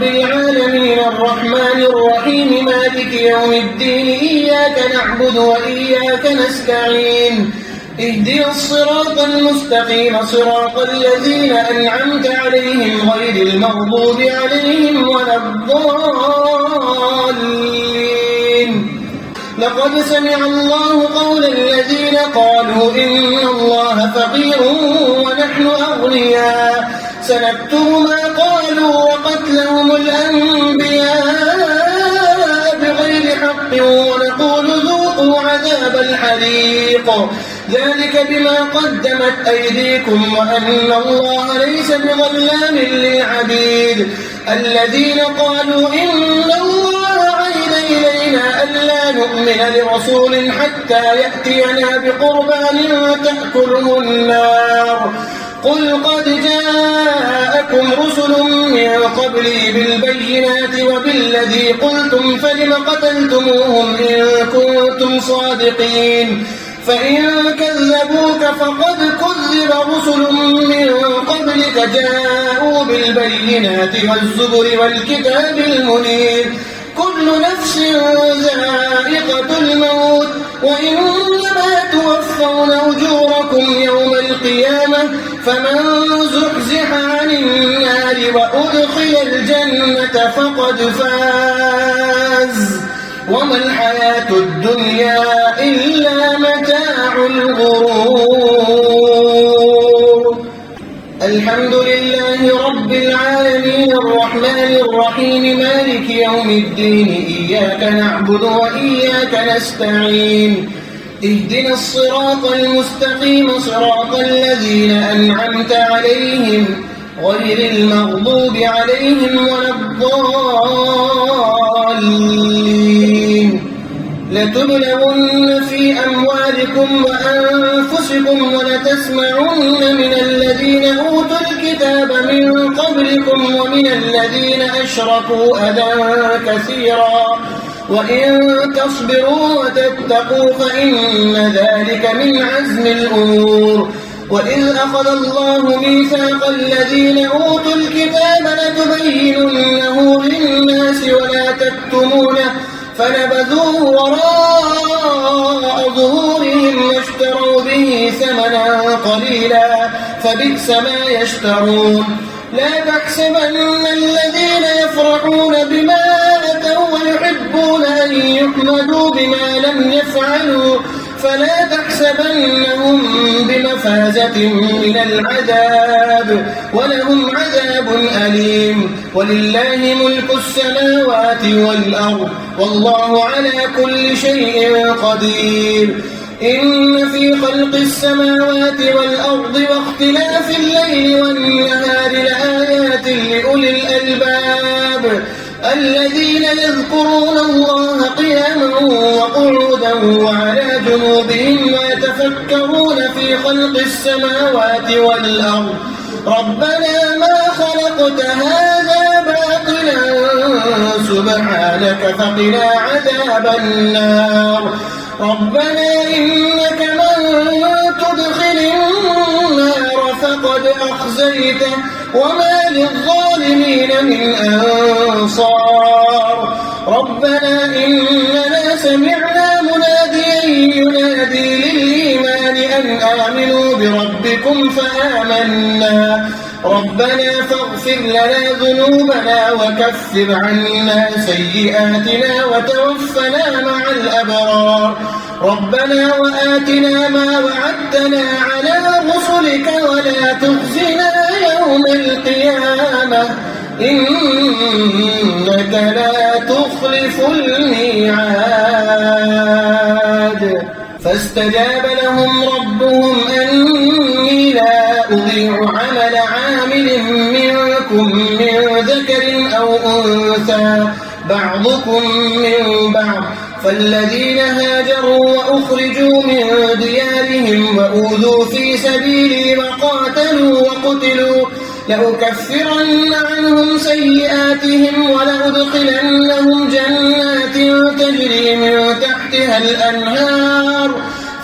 رب العالمين الرحمن الرحيم مالك يوم الدين إياك نعبد وإياك نستعين اهدنا الصراط المستقيم صراط الذين أنعمت عليهم غير المغضوب عليهم ولا الضالين. لقد سمع الله قول الذين قالوا إن الله فقير ونحن أغنياء سنكتب ما قالوا وقتلهم الأنبياء بغير حق ونقول ذوقوا عذاب الحريق ذلك بما قدمت أيديكم وأن الله ليس بظلام للعبيد. الذين قالوا إن الله عهد إلينا ألا نؤمن لرسول حتى يأتينا بقربان تأكله النار قل قد جاءكم رسل من قبلي بالبينات وبالذي قلتم فلم قتلتموهم إن كنتم صادقين فإن كذبوك فقد كذب رسل من قبلك جاءوا بالبينات والزبر والكتاب المنير كل نفس ذائقة الموت وإنما توفون أجوركم يوم القيامة فمن زحزح عن النار وأدخل الجنة فقد فاز وما الحياة الدنيا إلا متاع الغرور. الحمد لله رب العالمين الرحمن الرحيم مالك يوم الدين إياك نعبد وإياك نستعين اهدنا الصراط المستقيم صراط الذين أنعمت عليهم غير المغضوب عليهم ولا الضالين. لتبلغن في أموالكم وأنفسكم ولتسمعن من الذين أوتوا الكتاب من قبلكم ومن الذين أشركوا أذى كثيرا وإن تصبروا وتتقوا فإن ذلك من عزم الأمور. وإذ أخذ الله ميثاق الذين أوتوا الكتاب لتبيننه للناس ولا تكتمونه فنبذوه وراء ظهورهم واشتروا به ثمنا قليلا فبئس ما يشترون. لا تحسبن الذين يفرحون بما أتوا ويحبون أن يحمدوا بما لم يفعلوا فلا تحسبنهم بمفازة من العذاب ولهم عذاب أليم. ولله ملك السماوات والأرض والله على كل شيء قدير. إن في خلق السماوات والأرض واختلاف الليل والنهار لآيات لأولي الألباب الذين يذكرون الله قياما وقعودا وعلى جنوبهم ويتفكرون في خلق السماوات والأرض ربنا ما خلقت هذا باطلا سبحانك فقنا عذاب النار. ربنا إنك من تدخل النار فقد أخزيته وما للظالمين من أنصار. ربنا إننا سمعنا مناديا ينادي للإيمان أن آمنوا بربكم فآمنا ربنا فاغفر لنا ذنوبنا وكفر عنا سيئاتنا وتوفنا مع الأبرار. ربنا وآتنا ما وعدتنا على رسلك ولا تخزنا يوم القيامة إنك لا تخلف الميعاد. فاستجاب لهم ربهم أني لا أضيع عمل عامل منكم من ذكر أو أنثى بعضكم من بعض فالذين هاجروا وأخرجوا من ديارهم وأوذوا في سبيلي وقاتلوا وقتلوا لأكفرن عنهم سيئاتهم ولأدخلنهم جنات تجري من تحتها الأنهار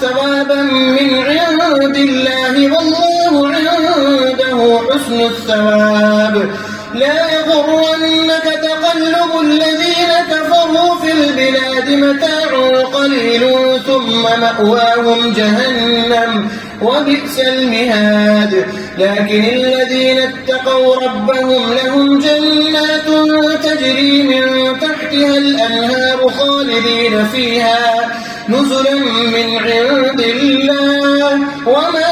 ثوابا من عند الله والله عنده حسن الثواب. لا يغرنك تقلب الذين كفروا في البلاد متاع قليل ثم مأواهم جهنم وبئس المهاد لكن الذين اتقوا ربهم لهم جنات تجري من تحتها الأنهار خالدين فيها نزلا من عند الله وما